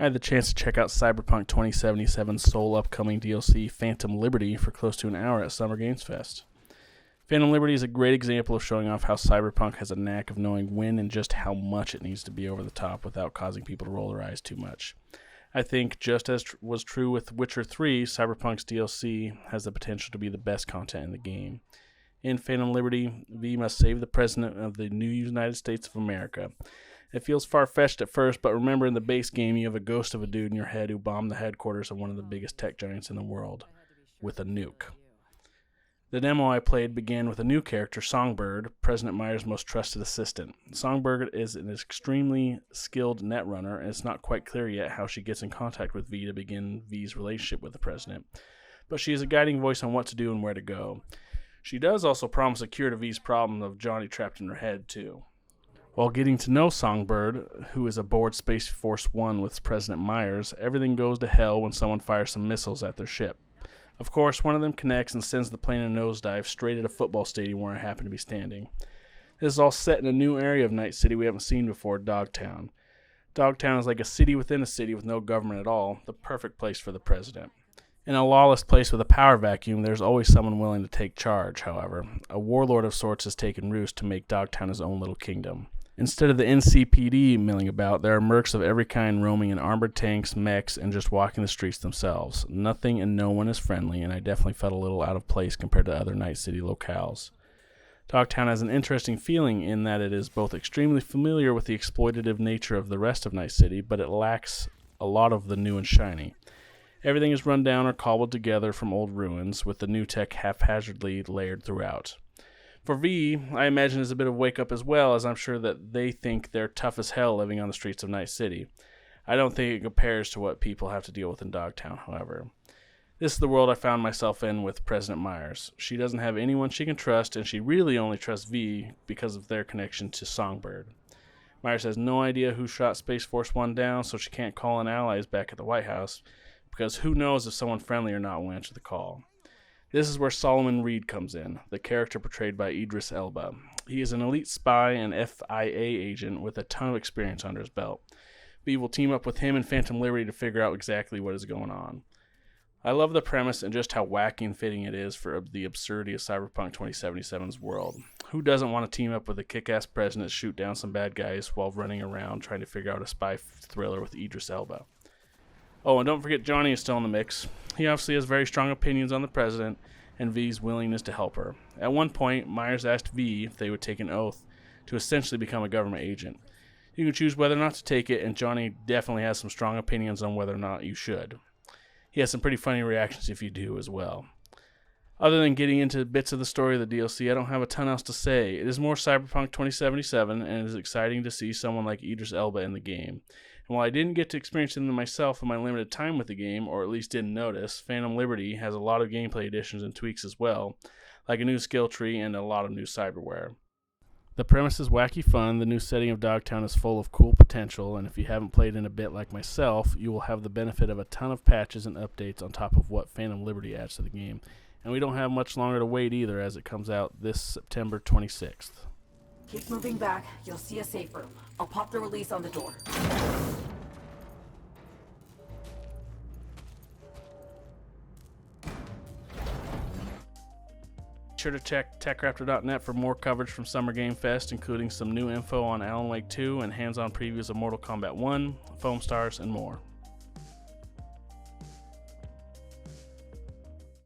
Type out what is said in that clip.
I had the chance to check out Cyberpunk 2077's sole upcoming DLC, Phantom Liberty, for close to an hour at Summer Games Fest. Phantom Liberty is a great example of showing off how Cyberpunk has a knack of knowing when and just how much it needs to be over the top without causing people to roll their eyes too much. I think, just as was true with Witcher 3, Cyberpunk's DLC has the potential to be the best content in the game. In Phantom Liberty, V must save the President of the new United States of America. It feels far-fetched at first, but remember in the base game you have a ghost of a dude in your head who bombed the headquarters of one of the biggest tech giants in the world with a nuke. The demo I played began with a new character, Songbird, President Meyer's most trusted assistant. Songbird is an extremely skilled netrunner, and it's not quite clear yet how she gets in contact with V to begin V's relationship with the President. But she is a guiding voice on what to do and where to go. She does also promise a cure to V's problem of Johnny trapped in her head, too. While getting to know Songbird, who is aboard Space Force One with President Myers, everything goes to hell when someone fires some missiles at their ship. Of course, one of them connects and sends the plane in a nosedive straight at a football stadium where I happen to be standing. This is all set in a new area of Night City we haven't seen before, Dogtown. Dogtown is like a city within a city with no government at all, the perfect place for the President. In a lawless place with a power vacuum, there's always someone willing to take charge, however. A warlord of sorts has taken roost to make Dogtown his own little kingdom. Instead of the NCPD milling about, there are mercs of every kind roaming in armored tanks, mechs, and just walking the streets themselves. Nothing and no one is friendly, and I definitely felt a little out of place compared to other Night City locales. Dogtown has an interesting feeling in that it is both extremely familiar with the exploitative nature of the rest of Night City, but it lacks a lot of the new and shiny. Everything is run down or cobbled together from old ruins, with the new tech haphazardly layered throughout. For V, I imagine is a bit of wake-up as well, as I'm sure that they think they're tough as hell living on the streets of Night City. I don't think it compares to what people have to deal with in Dogtown, however. This is the world I found myself in with President Myers. She doesn't have anyone she can trust, and she really only trusts V because of their connection to Songbird. Myers has no idea who shot Space Force One down, so she can't call in allies back at the White House, because who knows if someone friendly or not will answer the call. This is where Solomon Reed comes in, the character portrayed by Idris Elba. He is an elite spy and FIA agent with a ton of experience under his belt. V will team up with him and Phantom Liberty to figure out exactly what is going on. I love the premise and just how wacky and fitting it is for the absurdity of Cyberpunk 2077's world. Who doesn't want to team up with a kick-ass president, shoot down some bad guys while running around trying to figure out a spy thriller with Idris Elba? Oh, and don't forget Johnny is still in the mix. He obviously has very strong opinions on the president and V's willingness to help her. At one point, Myers asked V if they would take an oath to essentially become a government agent. You can choose whether or not to take it, and Johnny definitely has some strong opinions on whether or not you should. He has some pretty funny reactions if you do as well. Other than getting into bits of the story of the DLC, I don't have a ton else to say. It is more Cyberpunk 2077, and it is exciting to see someone like Idris Elba in the game. And while I didn't get to experience them myself in my limited time with the game, or at least didn't notice, Phantom Liberty has a lot of gameplay additions and tweaks as well, like a new skill tree and a lot of new cyberware. The premise is wacky fun, the new setting of Dogtown is full of cool potential, and if you haven't played in a bit like myself, you will have the benefit of a ton of patches and updates on top of what Phantom Liberty adds to the game. And we don't have much longer to wait either, as it comes out this September 26th. Keep moving back. You'll see a safe room. I'll pop the release on the door. Be sure to check TechRaptor.net for more coverage from Summer Game Fest, including some new info on Alan Wake 2 and hands-on previews of Mortal Kombat 1, Foam Stars, and more.